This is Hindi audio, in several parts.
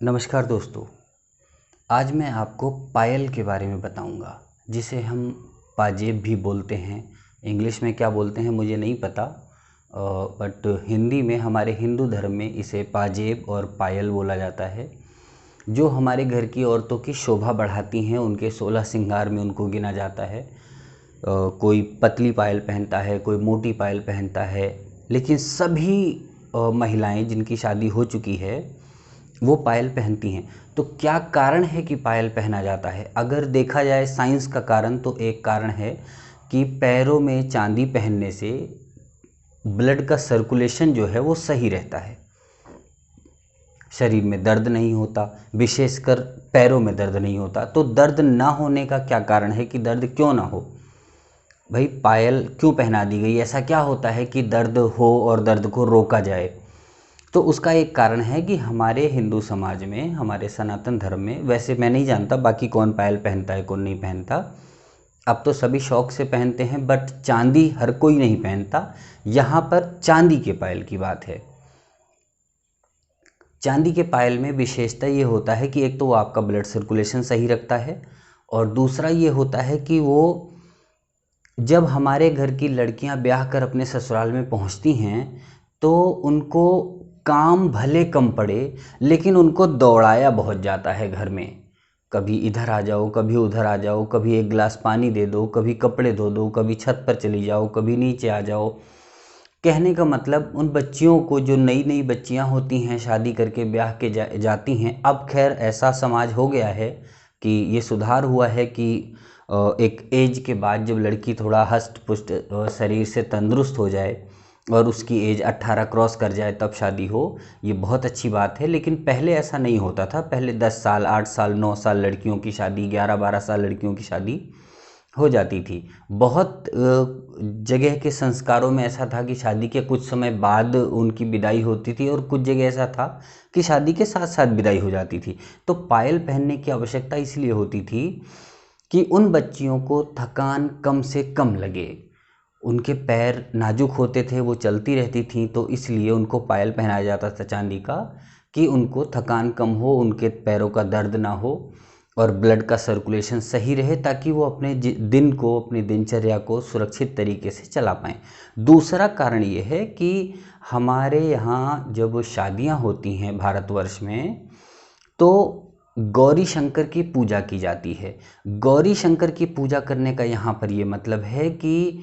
नमस्कार दोस्तों। आज मैं आपको पायल के बारे में बताऊंगा, जिसे हम पाजेब भी बोलते हैं। इंग्लिश में क्या बोलते हैं मुझे नहीं पता, बट हिंदी में हमारे हिंदू धर्म में इसे पाजेब और पायल बोला जाता है। जो हमारे घर की औरतों की शोभा बढ़ाती हैं, उनके 16 श्रृंगार में उनको गिना जाता है। कोई पतली पायल पहनता है, कोई मोटी पायल पहनता है, लेकिन सभी महिलाएं जिनकी शादी हो चुकी है वो पायल पहनती हैं। तो क्या कारण है कि पायल पहना जाता है? अगर देखा जाए साइंस का कारण, तो एक कारण है कि पैरों में चांदी पहनने से ब्लड का सर्कुलेशन जो है वो सही रहता है, शरीर में दर्द नहीं होता, विशेषकर पैरों में दर्द नहीं होता। तो दर्द ना होने का क्या कारण है कि दर्द क्यों ना हो? भाई पायल क्यों पहना दी गई? ऐसा क्या होता है कि दर्द हो और दर्द को रोका जाए? तो उसका एक कारण है कि हमारे हिंदू समाज में, हमारे सनातन धर्म में, वैसे मैं नहीं जानता बाकी कौन पायल पहनता है कौन नहीं पहनता, अब तो सभी शौक से पहनते हैं, बट चांदी हर कोई नहीं पहनता। यहाँ पर चांदी के पायल की बात है। चांदी के पायल में विशेषता ये होता है कि एक तो वो आपका ब्लड सर्कुलेशन सही रखता है, और दूसरा ये होता है कि वो जब हमारे घर की लड़कियां ब्याह कर अपने ससुराल में पहुंचती हैं तो उनको काम भले कम पड़े, लेकिन उनको दौड़ाया बहुत जाता है घर में। कभी इधर आ जाओ, कभी उधर आ जाओ, कभी एक गिलास पानी दे दो, कभी कपड़े धो दो, कभी छत पर चली जाओ, कभी नीचे आ जाओ। कहने का मतलब उन बच्चियों को, जो नई नई बच्चियां होती हैं, शादी करके ब्याह के जाती हैं। अब खैर ऐसा समाज हो गया है कि ये सुधार हुआ है कि एक एज के बाद जब लड़की थोड़ा हष्ट पुष्ट शरीर से तंदुरुस्त हो जाए और उसकी एज 18 क्रॉस कर जाए तब शादी हो, ये बहुत अच्छी बात है। लेकिन पहले ऐसा नहीं होता था। पहले 10 साल, 8 साल, 9 साल लड़कियों की शादी, 11-12 साल लड़कियों की शादी हो जाती थी। बहुत जगह के संस्कारों में ऐसा था कि शादी के कुछ समय बाद उनकी विदाई होती थी, और कुछ जगह ऐसा था कि शादी के साथ साथ विदाई हो जाती थी। तो पायल पहनने की आवश्यकता इसलिए होती थी कि उन बच्चियों को थकान कम से कम लगे। उनके पैर नाजुक होते थे, वो चलती रहती थीं, तो इसलिए उनको पायल पहनाया जाता था चांदी का, कि उनको थकान कम हो, उनके पैरों का दर्द ना हो और ब्लड का सर्कुलेशन सही रहे, ताकि वो अपने दिन को, अपनी दिनचर्या को सुरक्षित तरीके से चला पाएँ। दूसरा कारण ये है कि हमारे यहाँ जब शादियाँ होती हैं भारतवर्ष में, तो गौरी शंकर की पूजा की जाती है। गौरी शंकर की पूजा करने का यहाँ पर ये मतलब है कि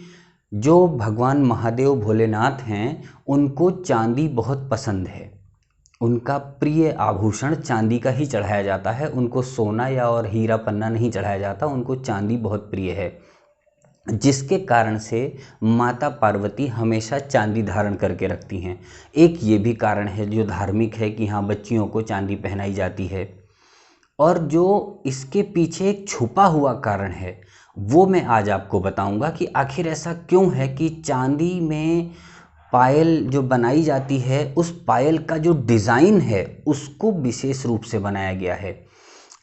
जो भगवान महादेव भोलेनाथ हैं, उनको चांदी बहुत पसंद है। उनका प्रिय आभूषण चांदी का ही चढ़ाया जाता है। उनको सोना या और हीरा पन्ना नहीं चढ़ाया जाता, उनको चांदी बहुत प्रिय है। जिसके कारण से माता पार्वती हमेशा चांदी धारण करके रखती हैं। एक ये भी कारण है जो धार्मिक है कि हाँ, बच्चियों को चांदी पहनाई जाती है। और जो इसके पीछे एक छुपा हुआ कारण है, वो मैं आज आपको बताऊंगा कि आखिर ऐसा क्यों है कि चांदी में पायल जो बनाई जाती है, उस पायल का जो डिज़ाइन है उसको विशेष रूप से बनाया गया है।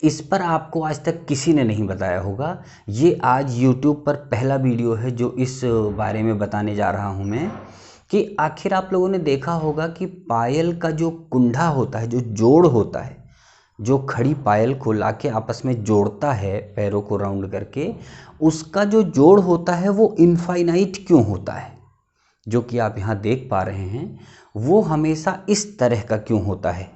इस पर आपको आज तक किसी ने नहीं बताया होगा। ये आज YouTube पर पहला वीडियो है जो इस बारे में बताने जा रहा हूँ मैं, कि आखिर आप लोगों ने देखा होगा कि पायल का जो कुंडा होता है, जो जोड़ होता है, जो खड़ी पायल को लाके आपस में जोड़ता है पैरों को राउंड करके, उसका जो जोड़ होता है वो इनफाइनाइट क्यों होता है? जो कि आप यहाँ देख पा रहे हैं, वो हमेशा इस तरह का क्यों होता है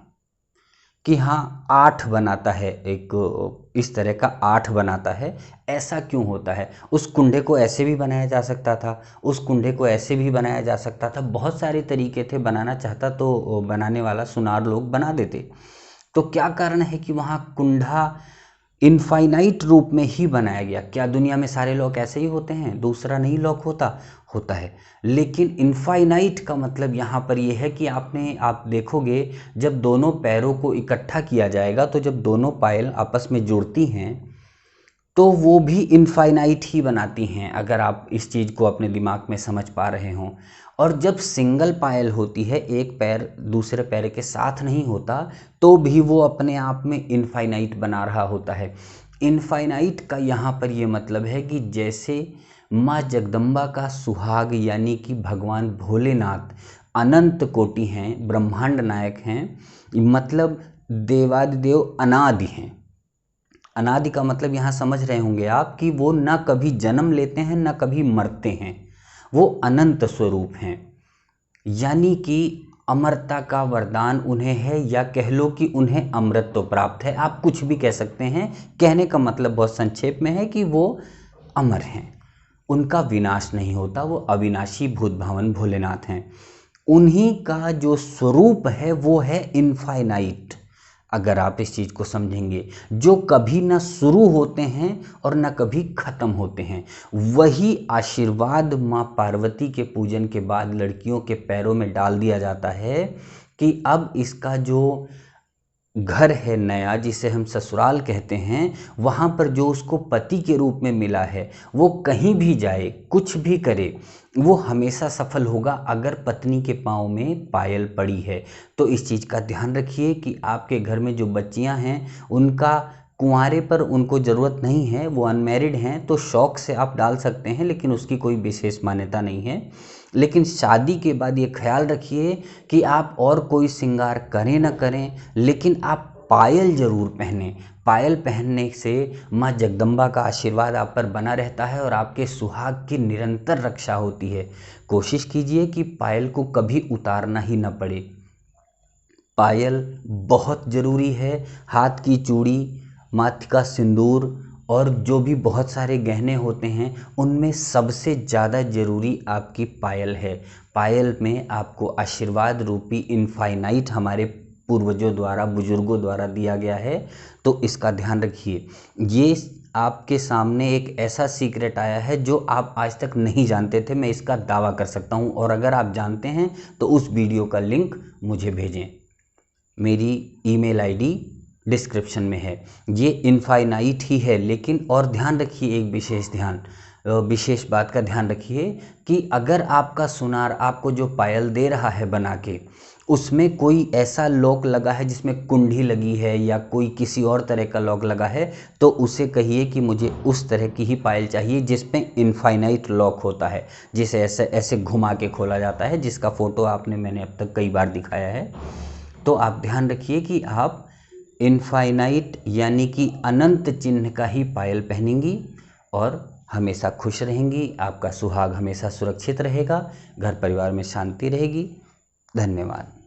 कि हाँ, 8 बनाता है, एक इस तरह का 8 बनाता है। ऐसा क्यों होता है? उस कुंडे को ऐसे भी बनाया जा सकता था, उस कुंडे को ऐसे भी बनाया जा सकता था। बहुत सारे तरीके थे, बनाना चाहता तो बनाने वाला सुनार लोग बना देते। तो क्या कारण है कि वहाँ कुंडा इनफाइनाइट रूप में ही बनाया गया? क्या दुनिया में सारे लॉक ऐसे ही होते हैं, दूसरा नहीं लॉक होता? होता है, लेकिन इनफाइनाइट का मतलब यहाँ पर यह है कि आप देखोगे, जब दोनों पैरों को इकट्ठा किया जाएगा, तो जब दोनों पायल आपस में जुड़ती हैं तो वो भी इनफाइनाइट ही बनाती हैं, अगर आप इस चीज़ को अपने दिमाग में समझ पा रहे हों। और जब सिंगल पायल होती है, एक पैर दूसरे पैर के साथ नहीं होता, तो भी वो अपने आप में इनफाइनाइट बना रहा होता है। इनफाइनाइट का यहाँ पर ये मतलब है कि जैसे माँ जगदम्बा का सुहाग यानी कि भगवान भोलेनाथ अनंत कोटि हैं, ब्रह्मांड नायक हैं, मतलब देवादिदेव अनादि हैं। अनादि का मतलब यहाँ समझ रहे होंगे आप कि वो ना कभी जन्म लेते हैं ना कभी मरते हैं, वो अनंत स्वरूप हैं। यानी कि अमरता का वरदान उन्हें है, या कह लो कि उन्हें अमृत प्राप्त है। आप कुछ भी कह सकते हैं, कहने का मतलब बहुत संक्षेप में है कि वो अमर हैं, उनका विनाश नहीं होता, वो अविनाशी भूत भावन भोलेनाथ हैं। उन्हीं का जो स्वरूप है वो है इनफाइनाइट। अगर आप इस चीज़ को समझेंगे, जो कभी ना शुरू होते हैं और ना कभी ख़त्म होते हैं, वही आशीर्वाद माँ पार्वती के पूजन के बाद लड़कियों के पैरों में डाल दिया जाता है कि अब इसका जो घर है नया, जिसे हम ससुराल कहते हैं, वहाँ पर जो उसको पति के रूप में मिला है, वो कहीं भी जाए कुछ भी करे वो हमेशा सफल होगा अगर पत्नी के पाँव में पायल पड़ी है। तो इस चीज़ का ध्यान रखिए कि आपके घर में जो बच्चियां हैं उनका कुंवारे पर उनको ज़रूरत नहीं है, वो अनमैरिड हैं तो शौक़ से आप डाल सकते हैं, लेकिन उसकी कोई विशेष मान्यता नहीं है। लेकिन शादी के बाद ये ख्याल रखिए कि आप और कोई श्रृंगार करें ना करें, लेकिन आप पायल ज़रूर पहने। पायल पहनने से माँ जगदम्बा का आशीर्वाद आप पर बना रहता है और आपके सुहाग की निरंतर रक्षा होती है। कोशिश कीजिए कि पायल को कभी उतारना ही न पड़े। पायल बहुत ज़रूरी है। हाथ की चूड़ी, माथे का सिंदूर और जो भी बहुत सारे गहने होते हैं, उनमें सबसे ज़्यादा ज़रूरी आपकी पायल है। पायल में आपको आशीर्वाद रूपी इनफाइनाइट हमारे पूर्वजों द्वारा, बुजुर्गों द्वारा दिया गया है, तो इसका ध्यान रखिए। ये आपके सामने एक ऐसा सीक्रेट आया है जो आप आज तक नहीं जानते थे, मैं इसका दावा कर सकता हूँ। और अगर आप जानते हैं तो उस वीडियो का लिंक मुझे भेजें। मेरी ईमेल आईडी डिस्क्रिप्शन में है। ये इनफाइनाइट ही है, लेकिन और ध्यान रखिए, एक विशेष बात का ध्यान रखिए कि अगर आपका सुनार आपको जो पायल दे रहा है बना के, उसमें कोई ऐसा लॉक लगा है जिसमें कुंडी लगी है या कोई किसी और तरह का लॉक लगा है, तो उसे कहिए कि मुझे उस तरह की ही पायल चाहिए जिसमें इनफाइनाइट लॉक होता है, जिसे ऐसे ऐसे घुमा के खोला जाता है, जिसका फ़ोटो मैंने अब तक कई बार दिखाया है। तो आप ध्यान रखिए कि आप इनफाइनाइट यानी कि अनंत चिन्ह का ही पायल पहनेंगी और हमेशा खुश रहेंगी। आपका सुहाग हमेशा सुरक्षित रहेगा, घर परिवार में शांति रहेगी। धन्यवाद।